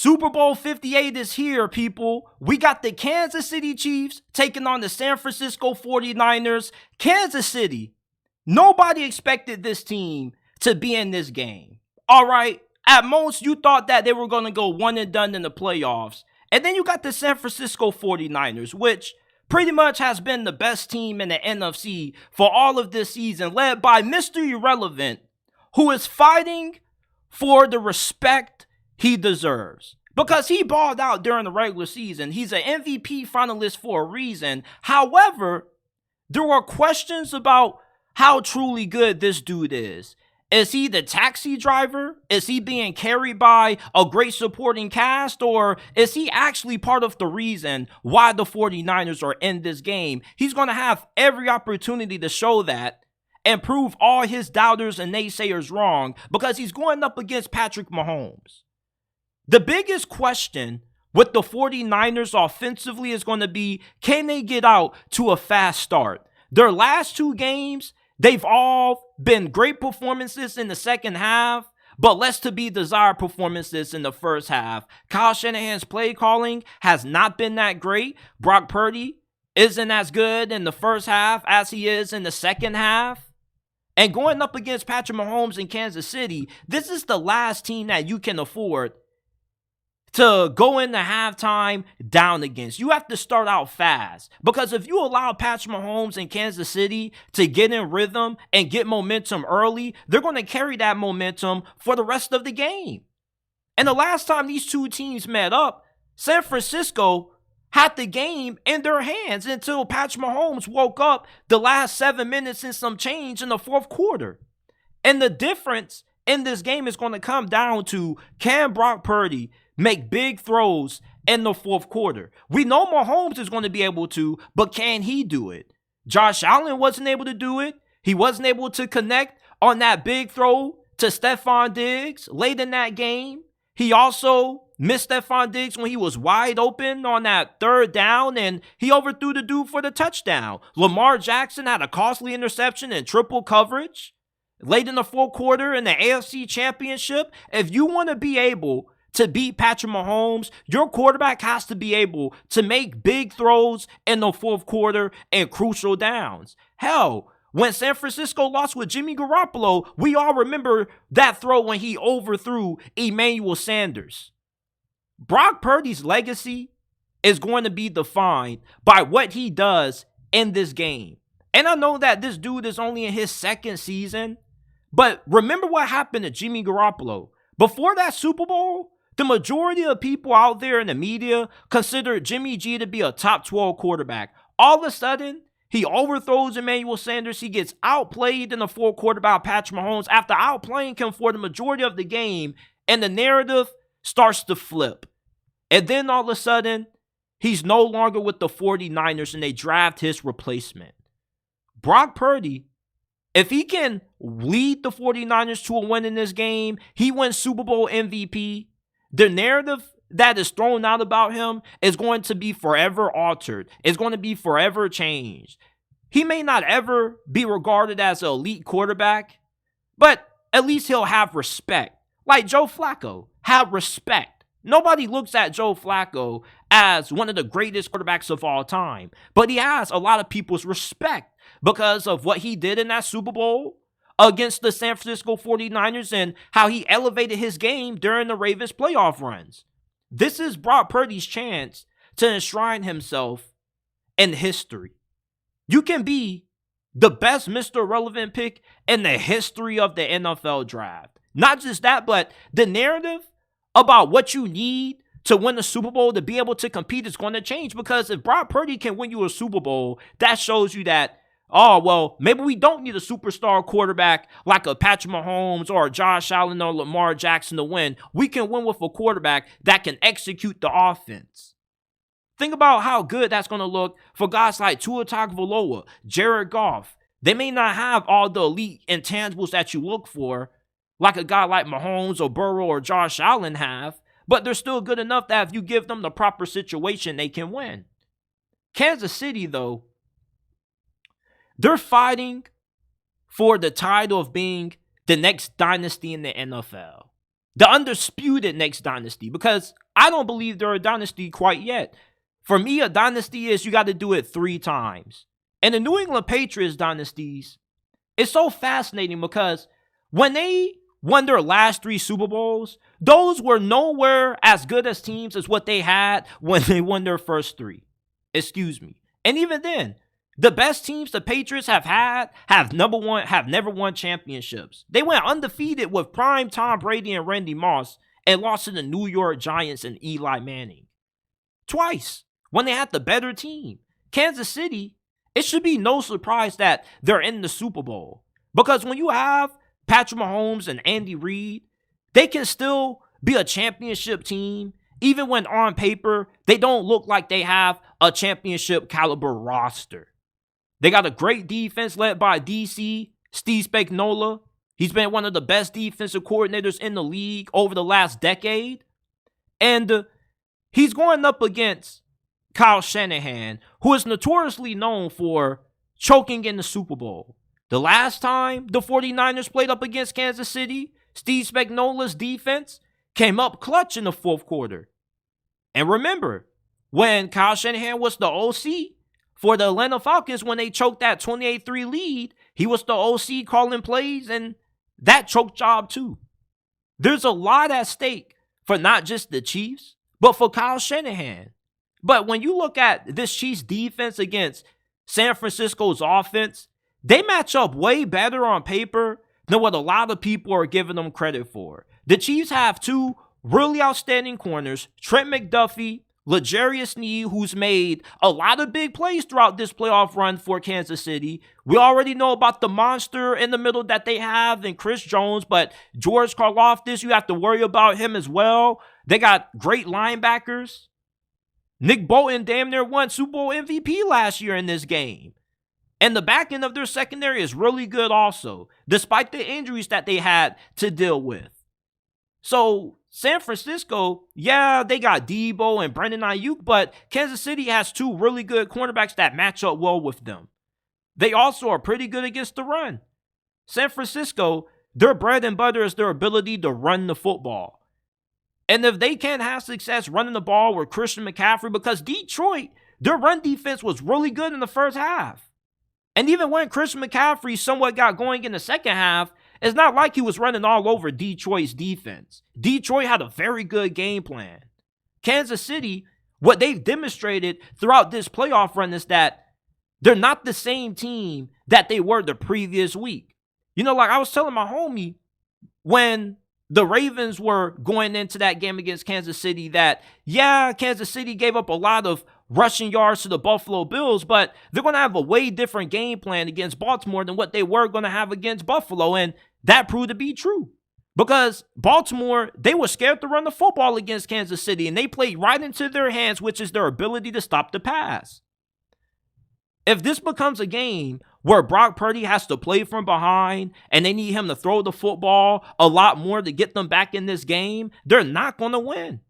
Super Bowl 58 is here, people. We got the Kansas City Chiefs taking on the San Francisco 49ers. Kansas City, nobody expected this team to be in this game. All right, at most, you thought that they were going to go one and done in the playoffs. And then you got the San Francisco 49ers, which pretty much has been the best team in the NFC for all of this season, led by Mr. Irrelevant, who is fighting for the respect he deserves. Because he balled out during the regular season. He's an MVP finalist for a reason. However, there were questions about how truly good this dude is. Is he the taxi driver? Is he being carried by a great supporting cast? Or is he actually part of the reason why the 49ers are in this game? He's going to have every opportunity to show that and prove all his doubters and naysayers wrong, because he's going up against Patrick Mahomes. The biggest question with the 49ers offensively is going to be, can they get out to a fast start? Their last two games, they've all been great performances in the second half, but less to be desired performances in the first half. Kyle Shanahan's play calling has not been that great. Brock Purdy isn't as good in the first half as he is in the second half. And going up against Patrick Mahomes in Kansas City, this is the last team that you can afford to go into halftime down against. You have to start out fast, because if you allow Patrick Mahomes in Kansas City to get in rhythm and get momentum early, they're going to carry that momentum for the rest of the game. And the last time these two teams met up, San Francisco had the game in their hands until Patrick Mahomes woke up the last 7 minutes and some change in the fourth quarter. And the difference in this game is going to come down to, can Brock Purdy make big throws in the fourth quarter? We know Mahomes is going to be able to, but can he do it? Josh Allen wasn't able to do it. He wasn't able to connect on that big throw to Stephon Diggs late in that game. He also missed Stephon Diggs when he was wide open on that third down, and he overthrew the dude for the touchdown. Lamar Jackson had a costly interception in triple coverage late in the fourth quarter in the AFC Championship. If you want to be able to beat Patrick Mahomes, your quarterback has to be able to make big throws in the fourth quarter and crucial downs. Hell, when San Francisco lost with Jimmy Garoppolo, we all remember that throw when he overthrew Emmanuel Sanders. Brock Purdy's legacy is going to be defined by what he does in this game. And I know that this dude is only in his second season, but remember what happened to Jimmy Garoppolo. Before that Super Bowl, the majority of people out there in the media considered Jimmy G to be a top 12 quarterback. All of a sudden, he overthrows Emmanuel Sanders. He gets outplayed in the fourth quarter by Patrick Mahomes after outplaying him for the majority of the game, and the narrative starts to flip. And then all of a sudden, he's no longer with the 49ers and they draft his replacement. Brock Purdy, if he can lead the 49ers to a win in this game, he wins Super Bowl MVP. The narrative that is thrown out about him is going to be forever altered. It's going to be forever changed. He may not ever be regarded as an elite quarterback, but at least he'll have respect. Like Joe Flacco, have respect. Nobody looks at Joe Flacco as one of the greatest quarterbacks of all time, but he has a lot of people's respect because of what he did in that Super Bowl against the San Francisco 49ers and how he elevated his game during the Ravens playoff runs. This is Brock Purdy's chance to enshrine himself in history. You can be the best Mr. Relevant pick in the history of the NFL draft. Not just that, but the narrative about what you need to win the Super Bowl to be able to compete is going to change, because if Brock Purdy can win you a Super Bowl, that shows you that, oh, well, maybe we don't need a superstar quarterback like a Patrick Mahomes or a Josh Allen or Lamar Jackson to win. We can win with a quarterback that can execute the offense. Think about how good that's going to look for guys like Tua Tagovailoa, Jared Goff. They may not have all the elite intangibles that you look for, like a guy like Mahomes or Burrow or Josh Allen have, but they're still good enough that if you give them the proper situation, they can win. Kansas City, though, they're fighting for the title of being the next dynasty in the NFL. The undisputed next dynasty, because I don't believe they're a dynasty quite yet. For me, a dynasty is you got to do it 3 times. And the New England Patriots dynasties, it's so fascinating because when they won their last 3 Super Bowls, those were nowhere as good as teams as what they had when they won their first 3. Excuse me. And even then, the best teams the Patriots have had have never won championships. They went undefeated with prime Tom Brady and Randy Moss and lost to the New York Giants and Eli Manning. Twice, when they had the better team. Kansas City, it should be no surprise that they're in the Super Bowl. Because when you have Patrick Mahomes and Andy Reid, they can still be a championship team, even when on paper, they don't look like they have a championship caliber roster. They got a great defense led by DC, Steve Spagnuolo. He's been one of the best defensive coordinators in the league over the last decade. And he's going up against Kyle Shanahan, who is notoriously known for choking in the Super Bowl. The last time the 49ers played up against Kansas City, Steve Spagnuolo's defense came up clutch in the 4th quarter. And remember, when Kyle Shanahan was the OC for the Atlanta Falcons, when they choked that 28-3 lead, he was the OC calling plays, and that choke job too. There's a lot at stake for not just the Chiefs, but for Kyle Shanahan. But when you look at this Chiefs defense against San Francisco's offense, they match up way better on paper than what a lot of people are giving them credit for. The Chiefs have 2 really outstanding corners, Trent McDuffie, L'Jarius Sneed, who's made a lot of big plays throughout this playoff run for Kansas City. We already know about the monster in the middle that they have in Chris Jones, but George Karlaftis, you have to worry about him as well. They got great linebackers. Nick Bolton damn near won Super Bowl MVP last year in this game. And the back end of their secondary is really good also, despite the injuries that they had to deal with. So San Francisco, yeah, they got Debo and Brandon Ayuk, but Kansas City has 2 really good cornerbacks that match up well with them. They also are pretty good against the run. San Francisco, their bread and butter is their ability to run the football. And if they can't have success running the ball with Christian McCaffrey, because Detroit, their run defense was really good in the first half. And even when Christian McCaffrey somewhat got going in the second half, it's not like he was running all over Detroit's defense. Detroit had a very good game plan. Kansas City, what they've demonstrated throughout this playoff run is that they're not the same team that they were the previous week. You know, like I was telling my homie when the Ravens were going into that game against Kansas City that, yeah, Kansas City gave up a lot of rushing yards to the Buffalo Bills, but they're going to have a way different game plan against Baltimore than what they were going to have against Buffalo, and that proved to be true. Because Baltimore, they were scared to run the football against Kansas City, and they played right into their hands, which is their ability to stop the pass. If this becomes a game where Brock Purdy has to play from behind and they need him to throw the football a lot more to get them back in this game, they're not going to win.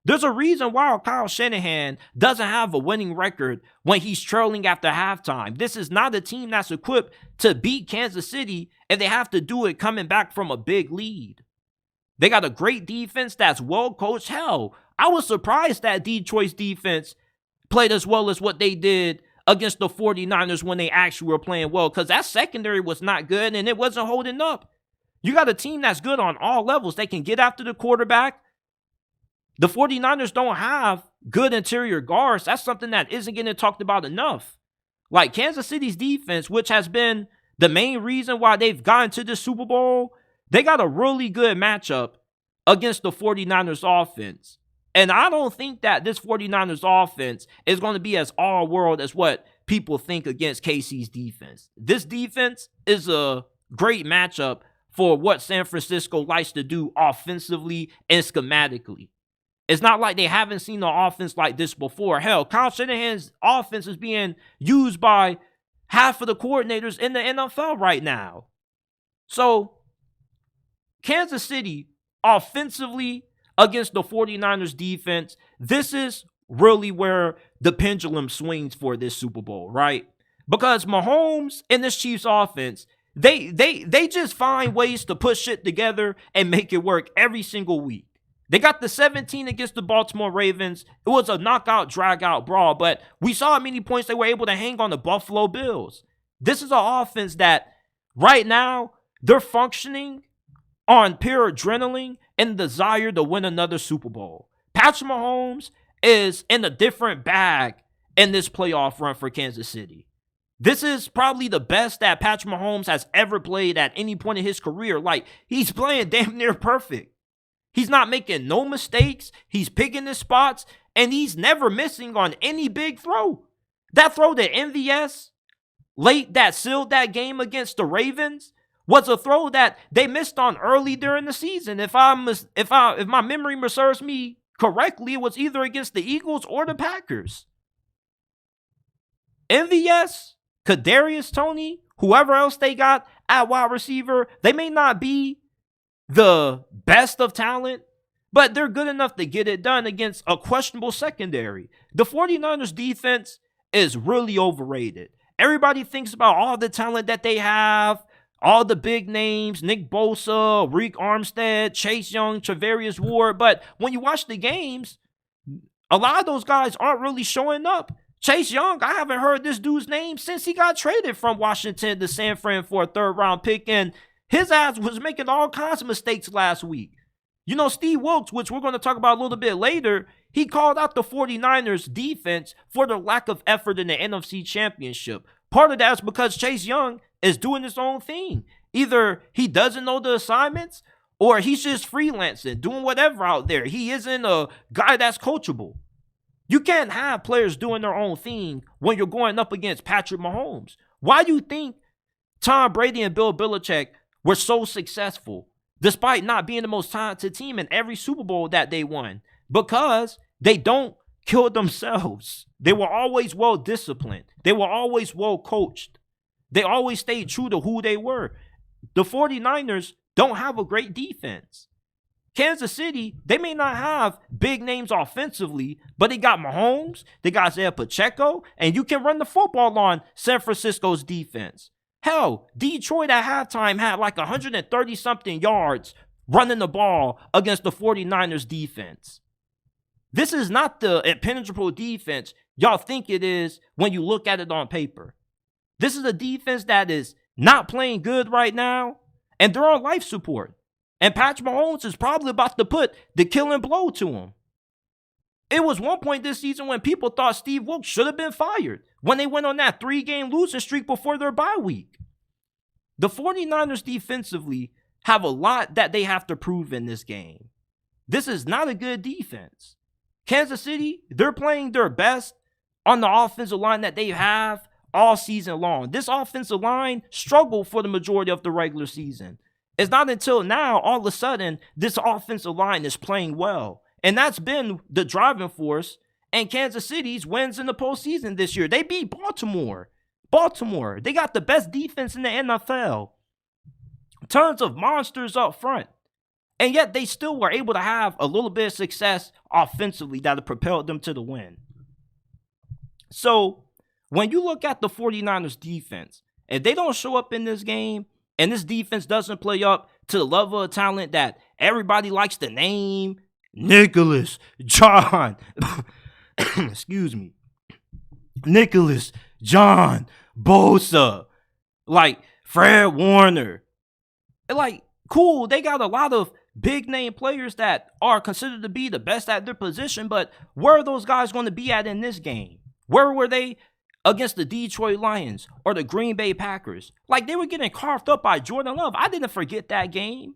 There's a reason why Kyle Shanahan doesn't have a winning record when he's trailing after halftime. This is not a team that's equipped to beat Kansas City if they have to do it coming back from a big lead. They got a great defense that's well coached. Hell, I was surprised that Detroit's defense played as well as what they did against the 49ers when they actually were playing well, because that secondary was not good and it wasn't holding up. You got a team that's good on all levels. They can get after the quarterback. The 49ers don't have good interior guards. That's something that isn't getting talked about enough. Like Kansas City's defense, which has been the main reason why they've gotten to the Super Bowl, they got a really good matchup against the 49ers offense. And I don't think that this 49ers offense is going to be as all-world as what people think against KC's defense. This defense is a great matchup for what San Francisco likes to do offensively and schematically. It's not like they haven't seen an offense like this before. Hell, Kyle Shanahan's offense is being used by half of the coordinators in the NFL right now. So, Kansas City, offensively, against the 49ers defense, this is really where the pendulum swings for this Super Bowl, right? Because Mahomes and this Chiefs offense, they just find ways to put shit together and make it work every single week. They got the 17 against the Baltimore Ravens. It was a knockout, drag-out brawl, but we saw how many points they were able to hang on the Buffalo Bills. This is an offense that right now they're functioning on pure adrenaline and desire to win another Super Bowl. Patrick Mahomes is in a different bag in this playoff run for Kansas City. This is probably the best that Patrick Mahomes has ever played at any point in his career. Like, he's playing damn near perfect. He's not making no mistakes. He's picking his spots, and he's never missing on any big throw. That throw to MVS late that sealed that game against the Ravens was a throw that they missed on early during the season. If my memory serves me correctly, it was either against the Eagles or the Packers. MVS, Kadarius Toney, whoever else they got at wide receiver, they may not be the best of talent, but they're good enough to get it done against a questionable secondary. The 49ers defense is really overrated. Everybody thinks about all the talent that they have, all the big names, Nick Bosa, Reek Armstead, Chase Young, Travarius Ward, but when you watch the games, a lot of those guys aren't really showing up. Chase Young, I haven't heard this dude's name since he got traded from Washington to San Fran for a third-round pick, and his ass was making all kinds of mistakes last week. You know, Steve Wilkes, which we're going to talk about a little bit later, he called out the 49ers defense for their lack of effort in the NFC Championship. Part of that is because Chase Young is doing his own thing. Either he doesn't know the assignments or he's just freelancing, doing whatever out there. He isn't a guy that's coachable. You can't have players doing their own thing when you're going up against Patrick Mahomes. Why do you think Tom Brady and Bill Belichick were so successful despite not being the most talented team in every Super Bowl that they won? Because they don't kill themselves. They were always well disciplined. They were always well coached. They always stayed true to who they were. The 49ers don't have a great defense. Kansas City, they may not have big names offensively, but they got Mahomes, they got Isaiah Pacheco, and you can run the football on San Francisco's defense. Hell, Detroit at halftime had like 130-something yards running the ball against the 49ers defense. This is not the impenetrable defense y'all think it is when you look at it on paper. This is a defense that is not playing good right now, and they're on life support. And Patrick Mahomes is probably about to put the killing blow to him. It was one point this season when people thought Steve Wilkes should have been fired when they went on that 3-game losing streak before their bye week. The 49ers defensively have a lot that they have to prove in this game. This is not a good defense. Kansas City, they're playing their best on the offensive line that they have all season long. This offensive line struggled for the majority of the regular season. It's not until now, all of a sudden, this offensive line is playing well. And that's been the driving force in Kansas City's wins in the postseason this year. They beat Baltimore. They got the best defense in the NFL. Tons of monsters up front. And yet they still were able to have a little bit of success offensively that have propelled them to the win. So when you look at the 49ers defense, if they don't show up in this game, and this defense doesn't play up to the level of talent that everybody likes to name, Nicholas, John, excuse me, Nicholas, John, Bosa, like Fred Warner, like, cool, they got a lot of big name players that are considered to be the best at their position, but where are those guys going to be at in this game? Where were they against the Detroit Lions or the Green Bay Packers? Like, they were getting carved up by Jordan Love. I didn't forget that game.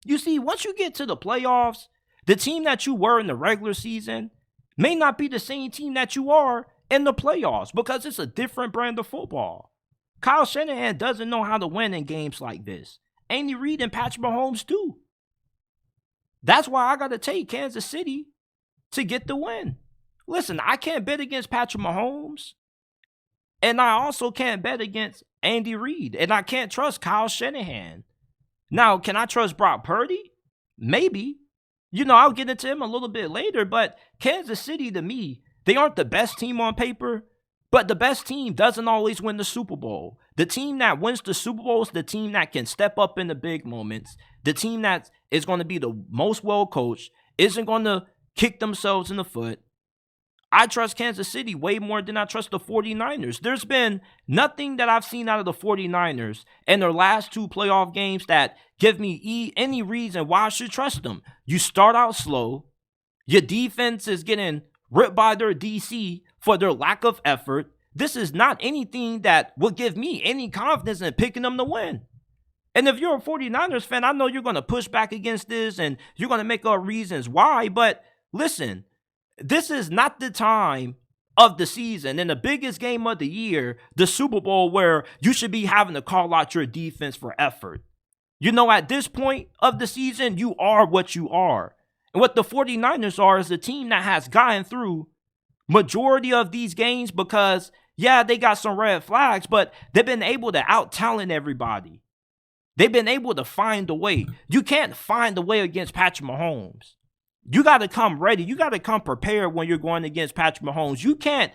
You see, once you get to the playoffs, the team that you were in the regular season may not be the same team that you are in the playoffs because it's a different brand of football. Kyle Shanahan doesn't know how to win in games like this. Andy Reid and Patrick Mahomes do. That's why I got to take Kansas City to get the win. Listen, I can't bet against Patrick Mahomes. And I also can't bet against Andy Reid. And I can't trust Kyle Shanahan. Now, can I trust Brock Purdy? Maybe. You know, I'll get into him a little bit later. But Kansas City, to me, they aren't the best team on paper. But the best team doesn't always win the Super Bowl. The team that wins the Super Bowl is the team that can step up in the big moments. The team that is going to be the most well-coached isn't going to kick themselves in the foot. I trust Kansas City way more than I trust the 49ers. There's been nothing that I've seen out of the 49ers in their last 2 playoff games that give me any reason why I should trust them. You start out slow. Your defense is getting ripped by their DC for their lack of effort. This is not anything that will give me any confidence in picking them to win. And if you're a 49ers fan, I know you're going to push back against this and you're going to make up reasons why. But listen, this is not the time of the season and the biggest game of the year, the Super Bowl, where you should be having to call out your defense for effort. You know, at this point of the season, you are what you are. And what the 49ers are is a team that has gotten through majority of these games because, yeah, they got some red flags, but they've been able to out-talent everybody. They've been able to find a way. You can't find a way against Patrick Mahomes. You got to come ready. You got to come prepared when you're going against Patrick Mahomes. You can't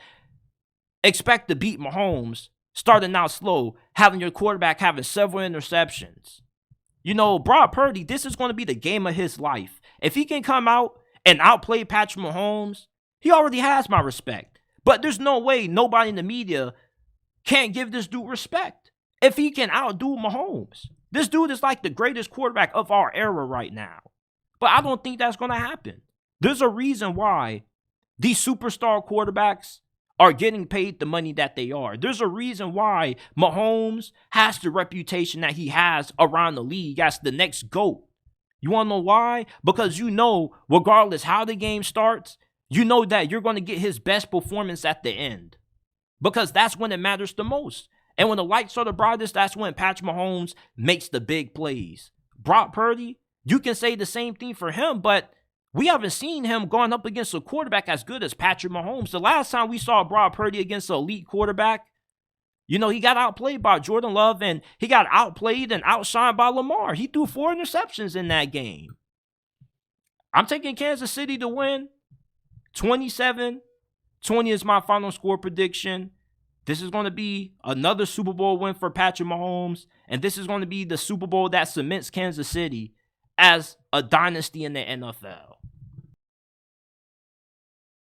expect to beat Mahomes starting out slow, having your quarterback having several interceptions. You know, Brock Purdy, this is going to be the game of his life. If he can come out and outplay Patrick Mahomes, he already has my respect. But there's no way nobody in the media can't give this dude respect if he can outdo Mahomes. This dude is like the greatest quarterback of our era right now. But I don't think that's going to happen. There's a reason why these superstar quarterbacks are getting paid the money that they are. There's a reason why Mahomes has the reputation that he has around the league as the next GOAT. You want to know why? Because you know, regardless how the game starts, you know that you're going to get his best performance at the end. Because that's when it matters the most. And when the lights are the brightest, that's when Patrick Mahomes makes the big plays. Brock Purdy, you can say the same thing for him, but we haven't seen him going up against a quarterback as good as Patrick Mahomes. The last time we saw Brock Purdy against an elite quarterback, you know, he got outplayed by Jordan Love and he got outplayed and outshined by Lamar. He threw 4 interceptions in that game. I'm taking Kansas City to win. 27-20 is my final score prediction. This is going to be another Super Bowl win for Patrick Mahomes, and this is going to be the Super Bowl that cements Kansas City as a dynasty in the NFL.